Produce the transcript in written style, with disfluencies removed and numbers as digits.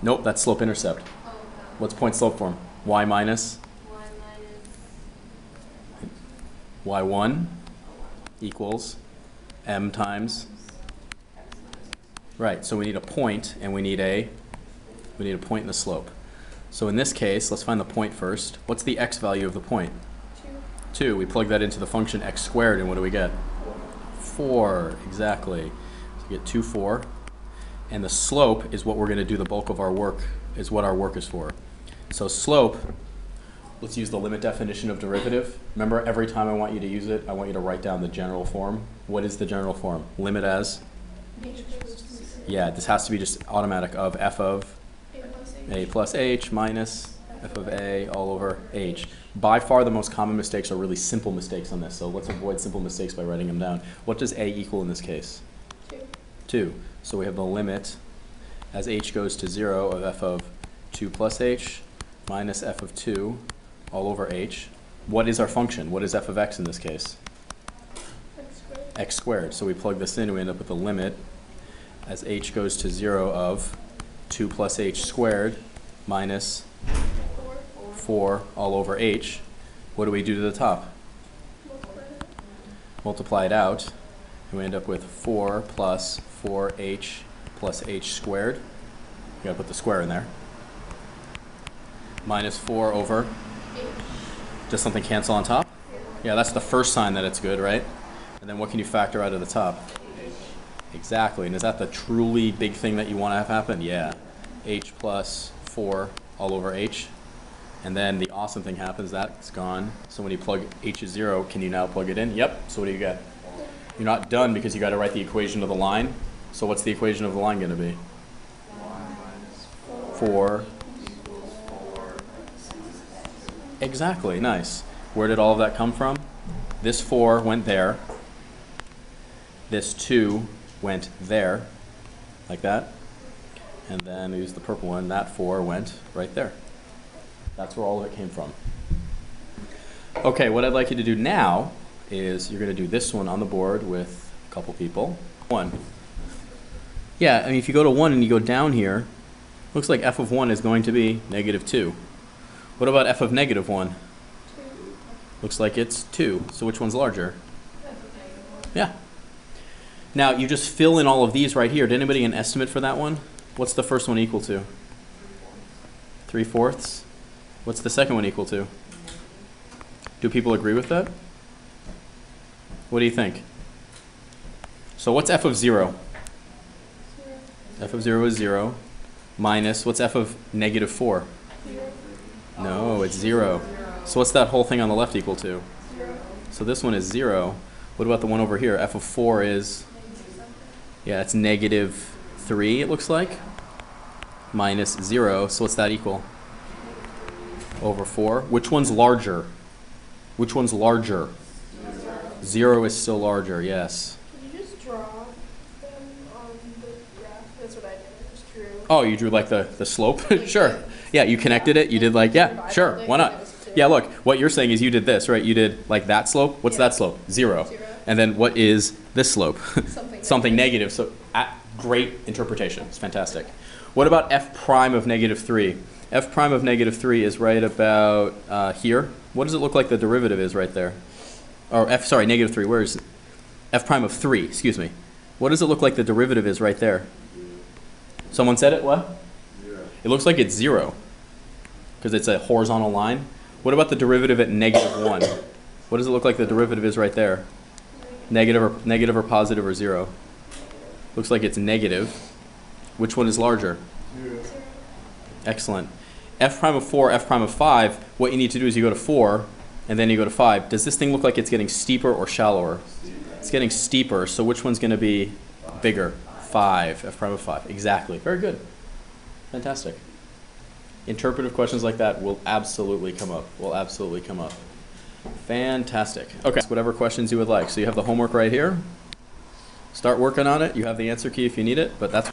Nope, that's slope-intercept. Oh, okay. What's point-slope form? Y minus Y minus y1 equals m times. Right, so we need a point, and we need a point and a slope. So in this case, let's find the point first. What's the x value of the point? 2. We plug that into the function x squared, and what do we get? 4, exactly. So we get 2, 4. And the slope is what we're going to do the bulk of our work, is what our work is for. So slope, let's use the limit definition of derivative. Remember, every time I want you to use it, I want you to write down the general form. What is the general form? Limit as? Yeah, this has to be just automatic of f of a plus h minus f of a all over h. By far the most common mistakes are really simple mistakes on this, so let's avoid simple mistakes by writing them down. What does a equal in this case? 2. So we have the limit as h goes to 0 of f of 2 plus h minus f of 2 all over h. What is our function? What is f of x in this case? X squared. So we plug this in and we end up with the limit as h goes to 0 of 2 plus h squared minus 4 all over h. What do we do to the top? Multiply it out, and we end up with 4 plus 4h plus h squared. You gotta put the square in there. Minus 4 over. Does something cancel on top? Yeah, that's the first sign that it's good, right? And then what can you factor out of the top? Exactly. And is that the truly big thing that you want to have happen? Yeah. H plus 4 all over h. And then the awesome thing happens, that's gone. So when you plug h is 0, can you now plug it in? Yep. So what do you get? You're not done because you got to write the equation of the line. So what's the equation of the line going to be? 4. Exactly. Nice. Where did all of that come from? This 4 went there. This 2 went there, like that. And then use the purple one, that 4 went right there. That's where all of it came from. Okay, what I'd like you to do now is you're going to do this one on the board with a couple people. 1. Yeah, I mean, if you go to 1 and you go down here, looks like f of 1 is going to be negative 2. What about f of negative 1? 2. Looks like it's 2. So which one's larger? Yeah. Now, you just fill in all of these right here. Did anybody get an estimate for that one? What's the first one equal to? 3/4. What's the second one equal to? Do people agree with that? What do you think? So what's f of 0? 0. F of 0 is 0. Minus, what's f of negative 4? 0. No, it's 0. So what's that whole thing on the left equal to? 0. So this one is 0. What about the one over here? F of 4 is, yeah, it's negative 3, it looks like. Minus 0. So what's that equal? Over 4. Which one's larger? Which one's larger? 0 is still larger, yes. Can you just draw them on the graph? That's what I did. I just drew. Oh, you drew like the slope? Sure. Yeah, you connected it. You did like, yeah, sure. Why not? Yeah, look, what you're saying is you did this, right? You did like that slope. What's that slope? 0. And then what is this slope? Something negative. So great interpretation. It's fantastic. What about f prime of negative 3? F prime of negative 3 is right about here. What does it look like the derivative is right there? Or negative 3. Where is it? F prime of 3, excuse me. What does it look like the derivative is right there? Someone said it, what? 0. It looks like it's 0 because it's a horizontal line. What about the derivative at negative 1? What does it look like the derivative is right there? Negative or positive or 0? Looks like it's negative. Which one is larger? 0. Excellent. F prime of 4, F prime of 5, what you need to do is you go to 4 and then you go to 5. Does this thing look like it's getting steeper or shallower? It's getting steeper, so which one's going to be bigger? 5, F prime of 5. Exactly. Very good. Fantastic. Interpretive questions like that will absolutely come up. Will absolutely come up. Fantastic. Okay, whatever questions you would like. So you have the homework right here. Start working on it. You have the answer key if you need it, but that's